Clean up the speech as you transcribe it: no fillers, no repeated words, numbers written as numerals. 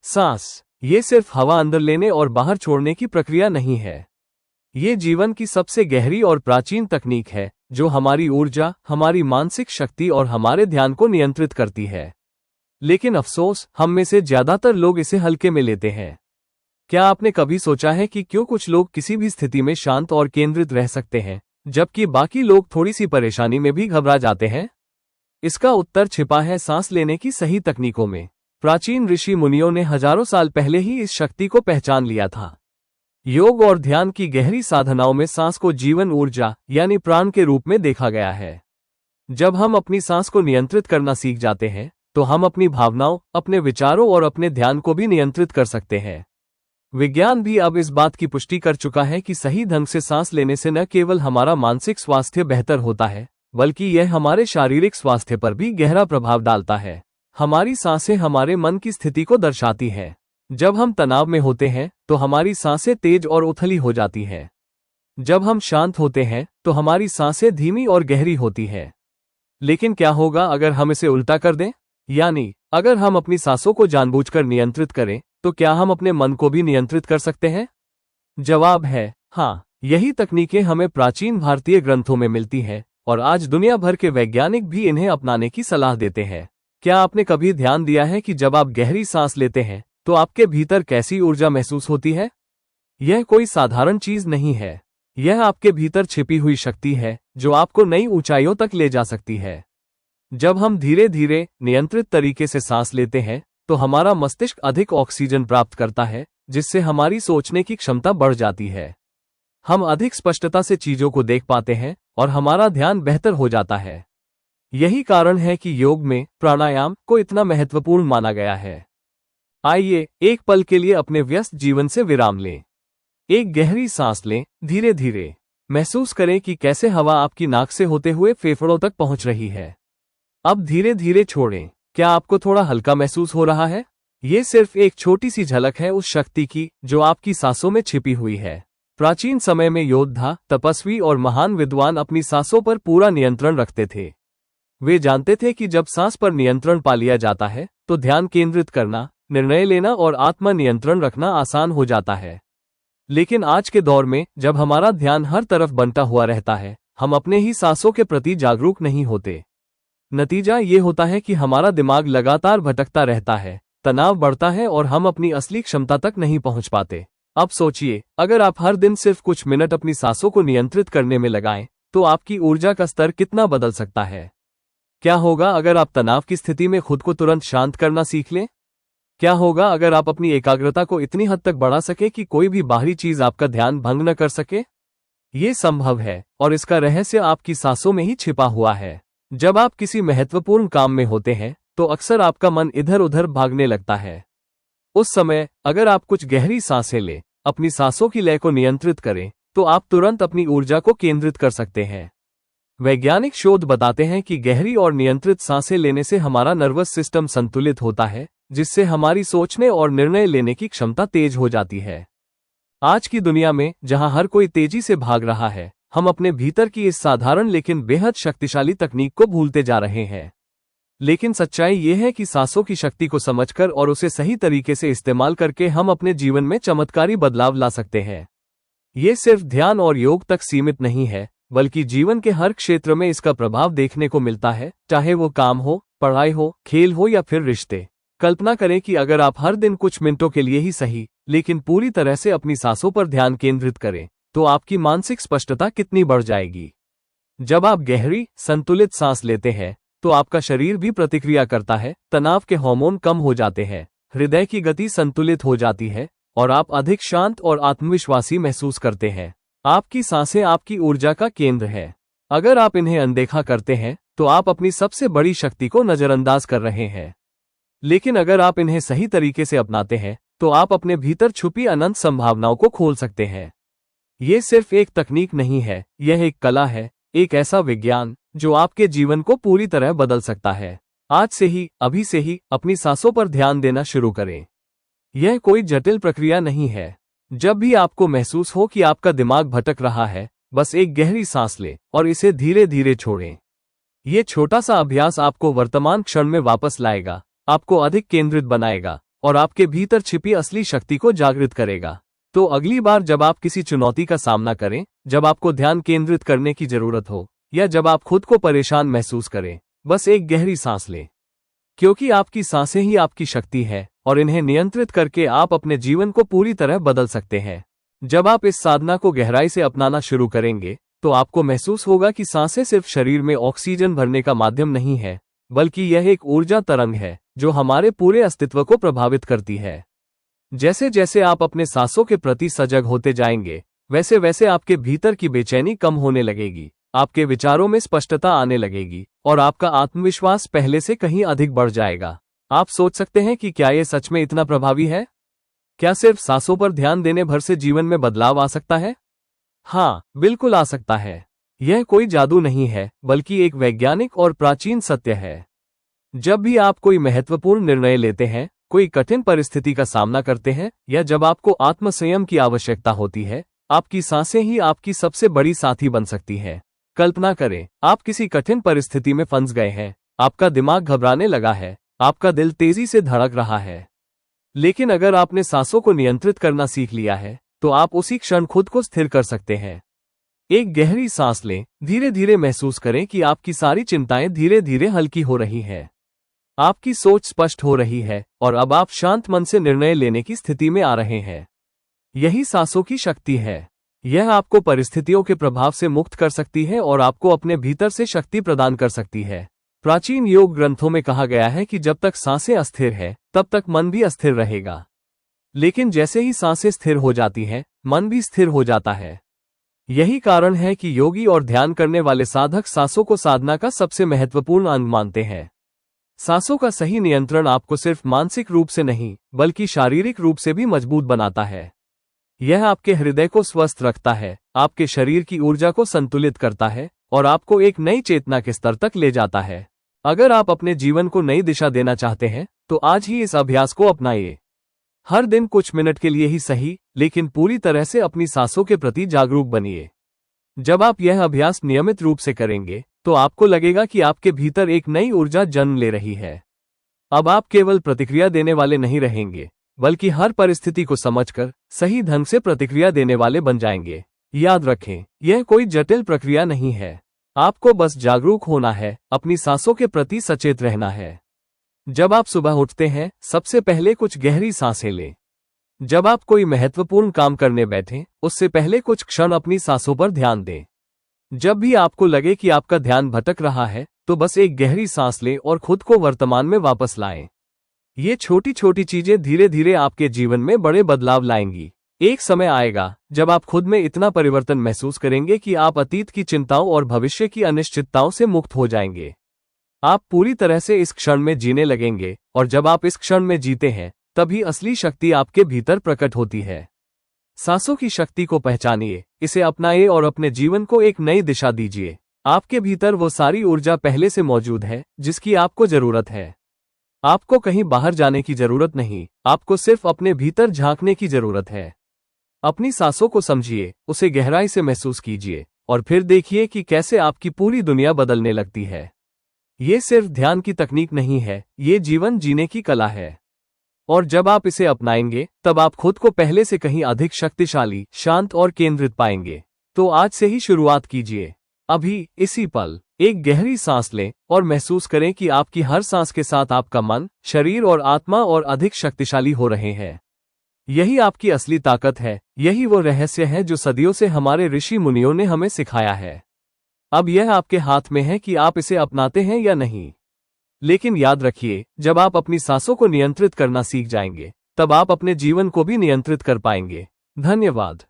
सांस ये सिर्फ हवा अंदर लेने और बाहर छोड़ने की प्रक्रिया नहीं है। ये जीवन की सबसे गहरी और प्राचीन तकनीक है जो हमारी ऊर्जा, हमारी मानसिक शक्ति और हमारे ध्यान को नियंत्रित करती है। लेकिन अफसोस, हम में से ज्यादातर लोग इसे हल्के में लेते हैं। क्या आपने कभी सोचा है कि क्यों कुछ लोग किसी भी स्थिति में शांत और केंद्रित रह सकते हैं, जबकि बाकी लोग थोड़ी सी परेशानी में भी घबरा जाते हैं? इसका उत्तर छिपा है सांस लेने की सही तकनीकों में। प्राचीन ऋषि मुनियों ने हजारों साल पहले ही इस शक्ति को पहचान लिया था। योग और ध्यान की गहरी साधनाओं में सांस को जीवन ऊर्जा यानी प्राण के रूप में देखा गया है। जब हम अपनी सांस को नियंत्रित करना सीख जाते हैं तो हम अपनी भावनाओं, अपने विचारों और अपने ध्यान को भी नियंत्रित कर सकते हैं। विज्ञान भी अब इस बात की पुष्टि कर चुका है कि सही ढंग से सांस लेने से न केवल हमारा मानसिक स्वास्थ्य बेहतर होता है, बल्कि यह हमारे शारीरिक स्वास्थ्य पर भी गहरा प्रभाव डालता है। हमारी सांसें हमारे मन की स्थिति को दर्शाती हैं। जब हम तनाव में होते हैं तो हमारी सांसें तेज और उथली हो जाती हैं। जब हम शांत होते हैं तो हमारी सांसें धीमी और गहरी होती हैं। लेकिन क्या होगा अगर हम इसे उल्टा कर दें? यानी अगर हम अपनी सांसों को जानबूझकर नियंत्रित करें, तो क्या हम अपने मन को भी नियंत्रित कर सकते हैं? जवाब है हाँ। यही तकनीकें हमें प्राचीन भारतीय ग्रंथों में मिलती हैं और आज दुनिया भर के वैज्ञानिक भी इन्हें अपनाने की सलाह देते हैं। क्या आपने कभी ध्यान दिया है कि जब आप गहरी सांस लेते हैं तो आपके भीतर कैसी ऊर्जा महसूस होती है? यह कोई साधारण चीज नहीं है। यह आपके भीतर छिपी हुई शक्ति है जो आपको नई ऊंचाइयों तक ले जा सकती है। जब हम धीरे धीरे नियंत्रित तरीके से सांस लेते हैं तो हमारा मस्तिष्क अधिक ऑक्सीजन प्राप्त करता है, जिससे हमारी सोचने की क्षमता बढ़ जाती है। हम अधिक स्पष्टता से चीजों को देख पाते हैं और हमारा ध्यान बेहतर हो जाता है। यही कारण है कि योग में प्राणायाम को इतना महत्वपूर्ण माना गया है। आइए एक पल के लिए अपने व्यस्त जीवन से विराम लें। एक गहरी सांस लें, धीरे धीरे महसूस करें कि कैसे हवा आपकी नाक से होते हुए फेफड़ों तक पहुंच रही है। अब धीरे धीरे छोड़ें। क्या आपको थोड़ा हल्का महसूस हो रहा है? ये सिर्फ एक छोटी सी झलक है उस शक्ति की जो आपकी सांसों में छिपी हुई है। प्राचीन समय में योद्धा, तपस्वी और महान विद्वान अपनी सांसों पर पूरा नियंत्रण रखते थे। वे जानते थे कि जब सांस पर नियंत्रण पा लिया जाता है तो ध्यान केंद्रित करना, निर्णय लेना और आत्म नियंत्रण रखना आसान हो जाता है। लेकिन आज के दौर में जब हमारा ध्यान हर तरफ बंटा हुआ रहता है, हम अपने ही सांसों के प्रति जागरूक नहीं होते। नतीजा ये होता है कि हमारा दिमाग लगातार भटकता रहता है, तनाव बढ़ता है और हम अपनी असली क्षमता तक नहीं पहुंच पाते। अब सोचिए, अगर आप हर दिन सिर्फ कुछ मिनट अपनी सांसों को नियंत्रित करने में लगाएं, तो आपकी ऊर्जा का स्तर कितना बदल सकता है। क्या होगा अगर आप तनाव की स्थिति में खुद को तुरंत शांत करना सीख लें? क्या होगा अगर आप अपनी एकाग्रता को इतनी हद तक बढ़ा सके कि कोई भी बाहरी चीज आपका ध्यान भंग न कर सके? ये संभव है और इसका रहस्य आपकी सांसों में ही छिपा हुआ है। जब आप किसी महत्वपूर्ण काम में होते हैं तो अक्सर आपका मन इधर उधर भागने लगता है। उस समय अगर आप कुछ गहरी सांसें लें, अपनी सांसों की लय को नियंत्रित करें, तो आप तुरंत अपनी ऊर्जा को केंद्रित कर सकते हैं। वैज्ञानिक शोध बताते हैं कि गहरी और नियंत्रित सांसें लेने से हमारा नर्वस सिस्टम संतुलित होता है, जिससे हमारी सोचने और निर्णय लेने की क्षमता तेज हो जाती है। आज की दुनिया में जहां हर कोई तेजी से भाग रहा है, हम अपने भीतर की इस साधारण लेकिन बेहद शक्तिशाली तकनीक को भूलते जा रहे हैं। लेकिन सच्चाई ये है कि सांसों की शक्ति को समझकर और उसे सही तरीके से इस्तेमाल करके हम अपने जीवन में चमत्कारी बदलाव ला सकते हैं। ये सिर्फ ध्यान और योग तक सीमित नहीं है, बल्कि जीवन के हर क्षेत्र में इसका प्रभाव देखने को मिलता है, चाहे वो काम हो, पढ़ाई हो, खेल हो या फिर रिश्ते। कल्पना करें कि अगर आप हर दिन कुछ मिनटों के लिए ही सही, लेकिन पूरी तरह से अपनी सांसों पर ध्यान केंद्रित करें, तो आपकी मानसिक स्पष्टता कितनी बढ़ जाएगी। जब आप गहरी, संतुलित सांस लेते हैं, तो आपका शरीर भी प्रतिक्रिया करता है, तनाव के हार्मोन कम हो जाते हैं, हृदय की गति संतुलित हो जाती है और आप अधिक शांत और आत्मविश्वासी महसूस करते हैं। आपकी सांसें आपकी ऊर्जा का केंद्र है। अगर आप इन्हें अनदेखा करते हैं, तो आप अपनी सबसे बड़ी शक्ति को नजरअंदाज कर रहे हैं। लेकिन अगर आप इन्हें सही तरीके से अपनाते हैं, तो आप अपने भीतर छुपी अनंत संभावनाओं को खोल सकते हैं। ये सिर्फ एक तकनीक नहीं है, यह एक कला है, एक ऐसा विज्ञान जो आपके जीवन को पूरी तरह बदल सकता है। आज से ही, अभी से ही अपनी सांसों पर ध्यान देना शुरू करें। यह कोई जटिल प्रक्रिया नहीं है। जब भी आपको महसूस हो कि आपका दिमाग भटक रहा है, बस एक गहरी सांस लें और इसे धीरे धीरे छोड़ें। ये छोटा सा अभ्यास आपको वर्तमान क्षण में वापस लाएगा, आपको अधिक केंद्रित बनाएगा और आपके भीतर छिपी असली शक्ति को जागृत करेगा। तो अगली बार जब आप किसी चुनौती का सामना करें, जब आपको ध्यान केंद्रित करने की जरूरत हो, या जब आप खुद को परेशान महसूस करें, बस एक गहरी सांस लें। क्योंकि आपकी सांसें ही आपकी शक्ति है और इन्हें नियंत्रित करके आप अपने जीवन को पूरी तरह बदल सकते हैं। जब आप इस साधना को गहराई से अपनाना शुरू करेंगे तो आपको महसूस होगा कि सांसें सिर्फ शरीर में ऑक्सीजन भरने का माध्यम नहीं है, बल्कि यह एक ऊर्जा तरंग है जो हमारे पूरे अस्तित्व को प्रभावित करती है। जैसे जैसे आप अपने सांसों के प्रति सजग होते जाएंगे, वैसे वैसे आपके भीतर की बेचैनी कम होने लगेगी, आपके विचारों में स्पष्टता आने लगेगी और आपका आत्मविश्वास पहले से कहीं अधिक बढ़ जाएगा। आप सोच सकते हैं कि क्या यह सच में इतना प्रभावी है? क्या सिर्फ सांसों पर ध्यान देने भर से जीवन में बदलाव आ सकता है? हाँ, बिल्कुल आ सकता है। यह कोई जादू नहीं है, बल्कि एक वैज्ञानिक और प्राचीन सत्य है। जब भी आप कोई महत्वपूर्ण निर्णय लेते हैं, कोई कठिन परिस्थिति का सामना करते हैं, या जब आपको आत्मसंयम की आवश्यकता होती है, आपकी सांसें ही आपकी सबसे बड़ी साथी बन सकती हैं। कल्पना करें, आप किसी कठिन परिस्थिति में फंस गए हैं, आपका दिमाग घबराने लगा है, आपका दिल तेजी से धड़क रहा है। लेकिन अगर आपने सांसों को नियंत्रित करना सीख लिया है, तो आप उसी क्षण खुद को स्थिर कर सकते हैं। एक गहरी सांस लें, धीरे धीरे महसूस करें कि आपकी सारी चिंताएं धीरे धीरे हल्की हो रही हैं। आपकी सोच स्पष्ट हो रही है और अब आप शांत मन से निर्णय लेने की स्थिति में आ रहे हैं। यही सांसों की शक्ति है। यह आपको परिस्थितियों के प्रभाव से मुक्त कर सकती है और आपको अपने भीतर से शक्ति प्रदान कर सकती है। प्राचीन योग ग्रंथों में कहा गया है कि जब तक सांसें अस्थिर है, तब तक मन भी अस्थिर रहेगा। लेकिन जैसे ही सांसें स्थिर हो जाती हैं, मन भी स्थिर हो जाता है। यही कारण है कि योगी और ध्यान करने वाले साधक सांसों को साधना का सबसे महत्वपूर्ण अंग मानते हैं। सांसों का सही नियंत्रण आपको सिर्फ मानसिक रूप से नहीं, बल्कि शारीरिक रूप से भी मजबूत बनाता है। यह आपके हृदय को स्वस्थ रखता है, आपके शरीर की ऊर्जा को संतुलित करता है और आपको एक नई चेतना के स्तर तक ले जाता है। अगर आप अपने जीवन को नई दिशा देना चाहते हैं, तो आज ही इस अभ्यास को अपनाइए। हर दिन कुछ मिनट के लिए ही सही, लेकिन पूरी तरह से अपनी सांसों के प्रति जागरूक बनिए। जब आप यह अभ्यास नियमित रूप से करेंगे, तो आपको लगेगा कि आपके भीतर एक नई ऊर्जा जन्म ले रही है। अब आप केवल प्रतिक्रिया देने वाले नहीं रहेंगे, बल्कि हर परिस्थिति को समझकर सही ढंग से प्रतिक्रिया देने वाले बन जाएंगे। याद रखें, यह कोई जटिल प्रक्रिया नहीं है। आपको बस जागरूक होना है, अपनी सांसों के प्रति सचेत रहना है। जब आप सुबह उठते हैं, सबसे पहले कुछ गहरी सांसें लें। जब आप कोई महत्वपूर्ण काम करने बैठें, उससे पहले कुछ क्षण अपनी सांसों पर ध्यान दें। जब भी आपको लगे कि आपका ध्यान भटक रहा है, तो बस एक गहरी सांस लें और खुद को वर्तमान में वापस लाएं। ये छोटी छोटी चीजें धीरे धीरे आपके जीवन में बड़े बदलाव लाएंगी। एक समय आएगा जब आप खुद में इतना परिवर्तन महसूस करेंगे कि आप अतीत की चिंताओं और भविष्य की अनिश्चितताओं से मुक्त हो जाएंगे। आप पूरी तरह से इस क्षण में जीने लगेंगे, और जब आप इस क्षण में जीते हैं, तभी असली शक्ति आपके भीतर प्रकट होती है। सांसों की शक्ति को पहचानिए, इसे अपनाइए और अपने जीवन को एक नई दिशा दीजिए। आपके भीतर वो सारी ऊर्जा पहले से मौजूद है जिसकी आपको जरूरत है। आपको कहीं बाहर जाने की जरूरत नहीं, आपको सिर्फ अपने भीतर झांकने की जरूरत है। अपनी सांसों को समझिए, उसे गहराई से महसूस कीजिए और फिर देखिए कि कैसे आपकी पूरी दुनिया बदलने लगती है। ये सिर्फ ध्यान की तकनीक नहीं है, ये जीवन जीने की कला है। और जब आप इसे अपनाएंगे, तब आप खुद को पहले से कहीं अधिक शक्तिशाली, शांत और केंद्रित पाएंगे। तो आज से ही शुरुआत कीजिए। अभी, इसी पल, एक गहरी सांस लें और महसूस करें कि आपकी हर सांस के साथ आपका मन, शरीर और आत्मा और अधिक शक्तिशाली हो रहे हैं। यही आपकी असली ताकत है, यही वो रहस्य है जो सदियों से हमारे ऋषि मुनियों ने हमें सिखाया है। अब यह आपके हाथ में है कि आप इसे अपनाते हैं या नहीं। लेकिन याद रखिए, जब आप अपनी सांसों को नियंत्रित करना सीख जाएंगे, तब आप अपने जीवन को भी नियंत्रित कर पाएंगे। धन्यवाद।